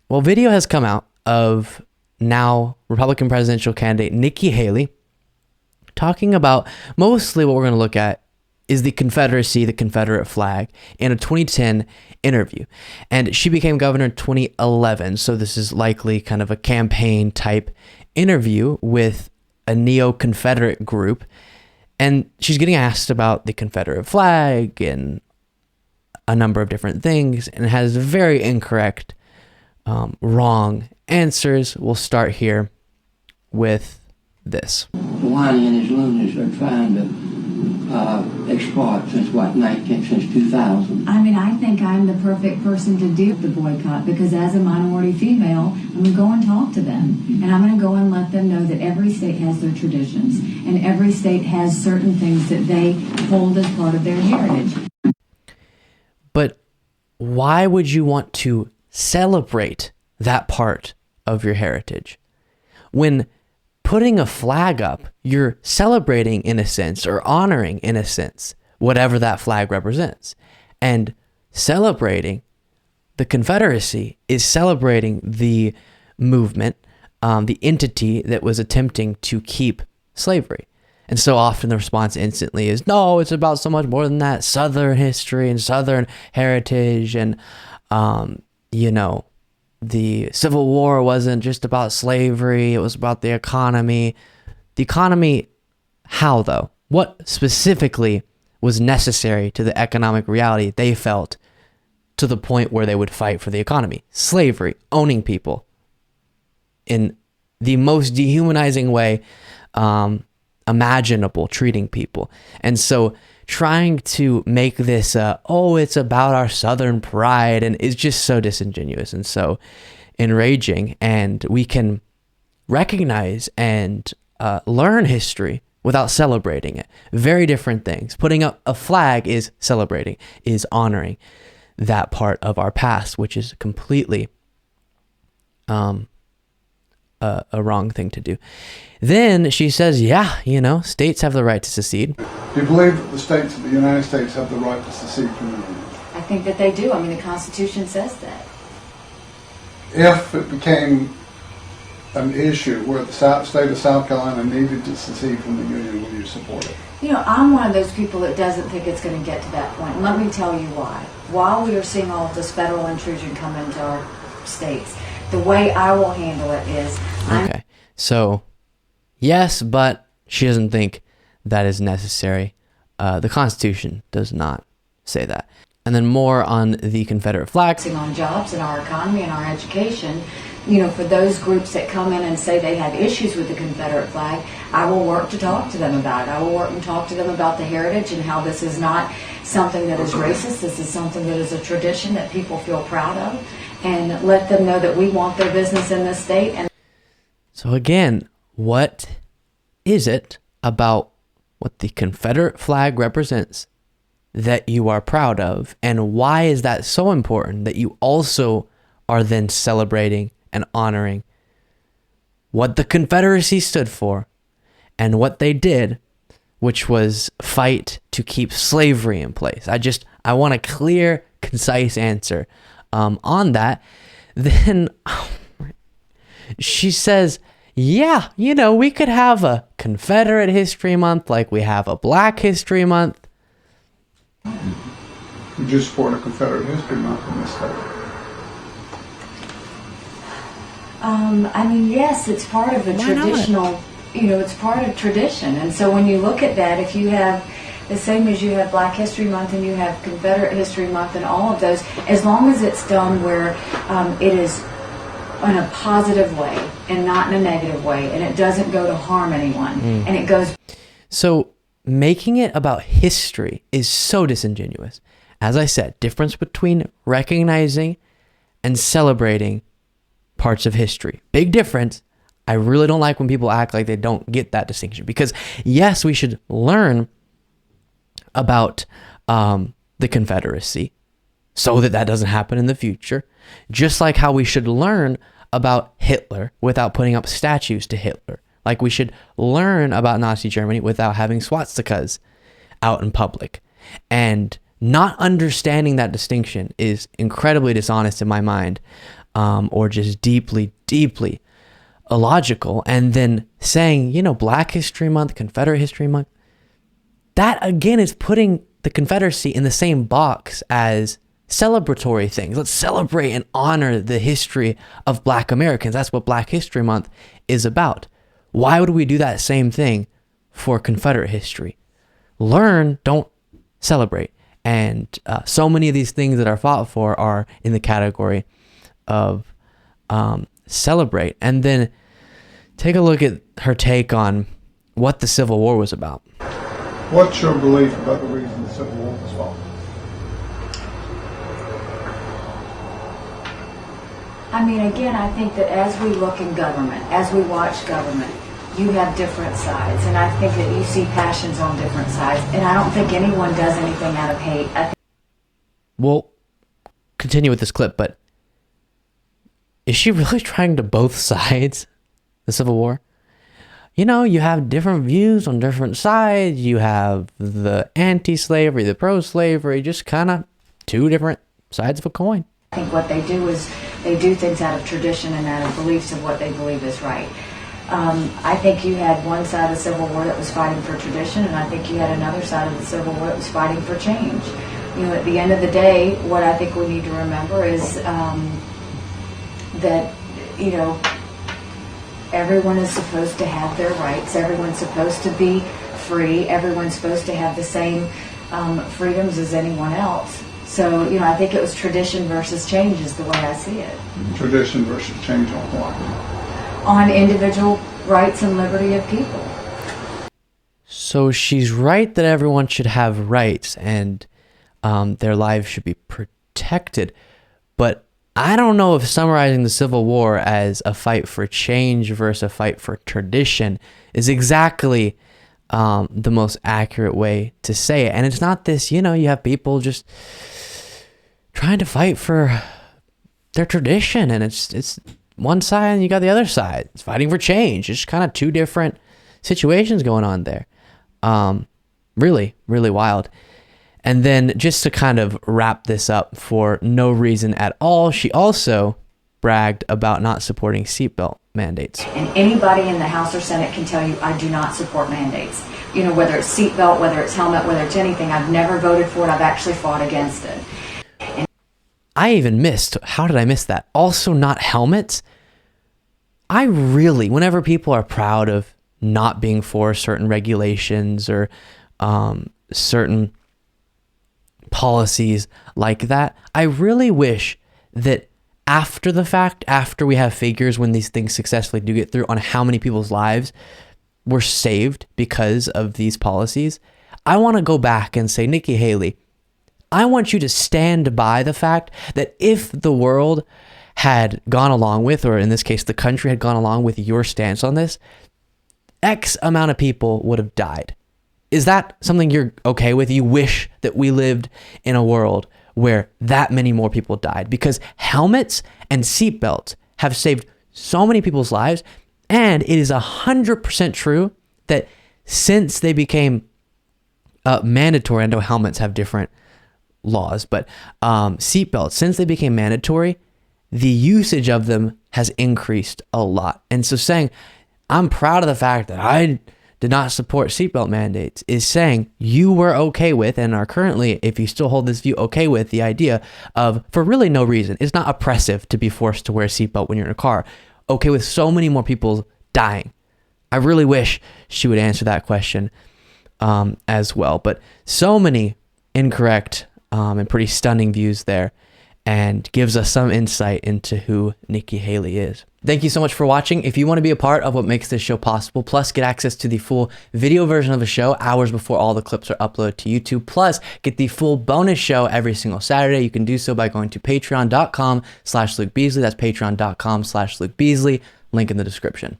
Well, video has come out of now Republican presidential candidate Nikki Haley talking about mostly what we're going to look at is the Confederacy, the Confederate flag, in a 2010 interview. And she became governor in 2011, so this is likely kind of a campaign type interview with a neo-Confederate group. And she's getting asked about the Confederate flag and a number of different things, and has very incorrect, wrong answers. We'll start here with this. Wiley and his loonies are trying to exploit since 2000. I mean, I think I'm the perfect person to do the boycott because as a minority female, I'm going to go and talk to them. And I'm going to go and let them know that every state has their traditions and every state has certain things that they hold as part of their heritage. But why would you want to celebrate that part of your heritage? When putting a flag up, you're celebrating in a sense, or honoring in a sense, whatever that flag represents. And celebrating the Confederacy is celebrating the movement, the entity that was attempting to keep slavery. And so often the response instantly is, no, it's about so much more than that. Southern history and Southern heritage and, the Civil War wasn't just about slavery. It was about the economy. The economy, how though? What specifically was necessary to the economic reality they felt to the point where they would fight for the economy? Slavery, owning people in the most dehumanizing way imaginable, treating people. And so trying to make this, it's about our Southern pride, and is just so disingenuous and so enraging. And we can recognize and learn history without celebrating it. Very different things. Putting up a flag is celebrating, is honoring that part of our past, which is completely a wrong thing to do. Then she says, states have the right to secede. Do you believe that the states of the United States have the right to secede from the Union? I think that they do. I mean, the Constitution says that. If it became an issue where the state of South Carolina needed to secede from the Union, would you support it? I'm one of those people that doesn't think it's going to get to that point. And let me tell you why. While we are seeing all of this federal intrusion come into our states, the way I will handle it is... Okay, so yes, but she doesn't think that is necessary. The Constitution does not say that. And then more on the Confederate flag. On jobs and our economy and our education, for those groups that come in and say they have issues with the Confederate flag, I will work to talk to them about it. I will work and talk to them about the heritage and how this is not something that is racist. This is something that is a tradition that people feel proud of, and let them know that we want their business in this state. And so again, what is it about what the Confederate flag represents that you are proud of, and why is that so important that you also are then celebrating and honoring what the Confederacy stood for and what they did, which was fight to keep slavery in place? I want a clear, concise answer on that. Then she says, we could have a Confederate History Month like we have a Black History Month. Would you support a Confederate History Month in this state? Yes, it's part of a traditional, it's part of tradition. And so when you look at that, if you have the same as you have Black History Month and you have Confederate History Month and all of those, as long as it's done where it is in a positive way and not in a negative way, and it doesn't go to harm anyone, and it goes... So making it about history is so disingenuous. As I said, difference between recognizing and celebrating parts of history. Big difference. I really don't like when people act like they don't get that distinction, because yes, we should learn about the Confederacy so that doesn't happen in the future, just like how we should learn about Hitler without putting up statues to Hitler. Like we should learn about Nazi Germany without having swastikas out in public. And not understanding that distinction is incredibly dishonest in my mind. or just deeply, deeply illogical. And then saying, Black History Month, Confederate History Month, that again is putting the Confederacy in the same box as celebratory things. Let's celebrate and honor the history of Black Americans. That's what Black History Month is about. Why would we do that same thing for Confederate history? Learn, don't celebrate. And so many of these things that are fought for are in the category of celebrate. And then take a look at her take on what the Civil War was about. What's your belief about the reason the Civil War was fought? I mean, again, I think that as we look in government, as we watch government, you have different sides. And I think that you see passions on different sides. And I don't think anyone does anything out of hate. We'll continue with this clip, but is she really trying to both sides the Civil War? You have different views on different sides. You have the anti-slavery, the pro-slavery, just kind of two different sides of a coin. I think what they do is they do things out of tradition and out of beliefs of what they believe is right. I think you had one side of the Civil War that was fighting for tradition, and I think you had another side of the Civil War that was fighting for change. At the end of the day, what I think we need to remember is that, everyone is supposed to have their rights. Everyone's supposed to be free. Everyone's supposed to have the same freedoms as anyone else. So, I think it was tradition versus change is the way I see it. Tradition versus change on what? On individual rights and liberty of people. So she's right that everyone should have rights and their lives should be protected. But I don't know if summarizing the Civil War as a fight for change versus a fight for tradition is exactly the most accurate way to say it. And it's not this, you have people just trying to fight for their tradition, and it's one side and you got the other side. It's fighting for change. It's kind of two different situations going on there. Really, really wild. And then just to kind of wrap this up for no reason at all, she also bragged about not supporting seatbelt mandates. And anybody in the House or Senate can tell you I do not support mandates. Whether it's seatbelt, whether it's helmet, whether it's anything, I've never voted for it. I've actually fought against it. I even missed, how did I miss that? Also not helmets. I really, whenever people are proud of not being for certain regulations or certain policies like that, I really wish that after the fact, after we have figures when these things successfully do get through on how many people's lives were saved because of these policies, I want to go back and say, Nikki Haley, I want you to stand by the fact that if the world had gone along with, or in this case, the country had gone along with your stance on this, X amount of people would have died. Is that something you're okay with? You wish that we lived in a world where that many more people died? Because helmets and seatbelts have saved so many people's lives, and it is 100% true that since they became mandatory, I know helmets have different laws, but seatbelts, since they became mandatory, the usage of them has increased a lot. And so saying, I'm proud of the fact that I did not support seatbelt mandates is saying you were okay with and are currently, if you still hold this view, okay with the idea of, for really no reason, it's not oppressive to be forced to wear a seatbelt when you're in a car, okay with so many more people dying. I really wish she would answer that question as well. But so many incorrect and pretty stunning views there, and gives us some insight into who Nikki Haley is. Thank you so much for watching. If you want to be a part of what makes this show possible, plus get access to the full video version of the show hours before all the clips are uploaded to YouTube, plus get the full bonus show every single Saturday, you can do so by going to patreon.com/Luke Beasley. That's patreon.com/Luke Beasley. Link in the description.